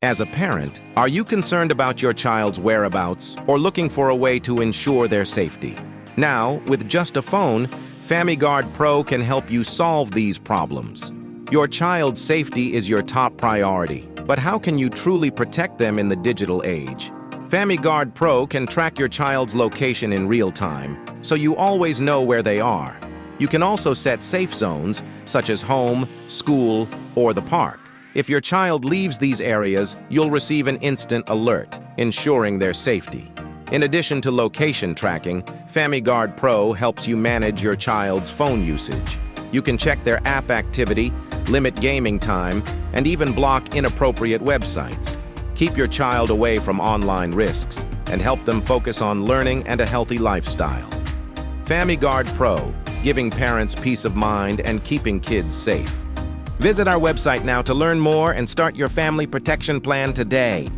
As a parent, are you concerned about your child's whereabouts or looking for a way to ensure their safety? Now, with just a phone, FamiGuard Pro can help you solve these problems. Your child's safety is your top priority, but how can you truly protect them in the digital age? FamiGuard Pro can track your child's location in real time, so you always know where they are. You can also set safe zones, such as home, school, or the park. If your child leaves these areas, you'll receive an instant alert, ensuring their safety. In addition to location tracking, FamiGuard Pro helps you manage your child's phone usage. You can check their app activity, limit gaming time, and even block inappropriate websites. Keep your child away from online risks and help them focus on learning and a healthy lifestyle. FamiGuard Pro, giving parents peace of mind and keeping kids safe. Visit our website now to learn more and start your family protection plan today.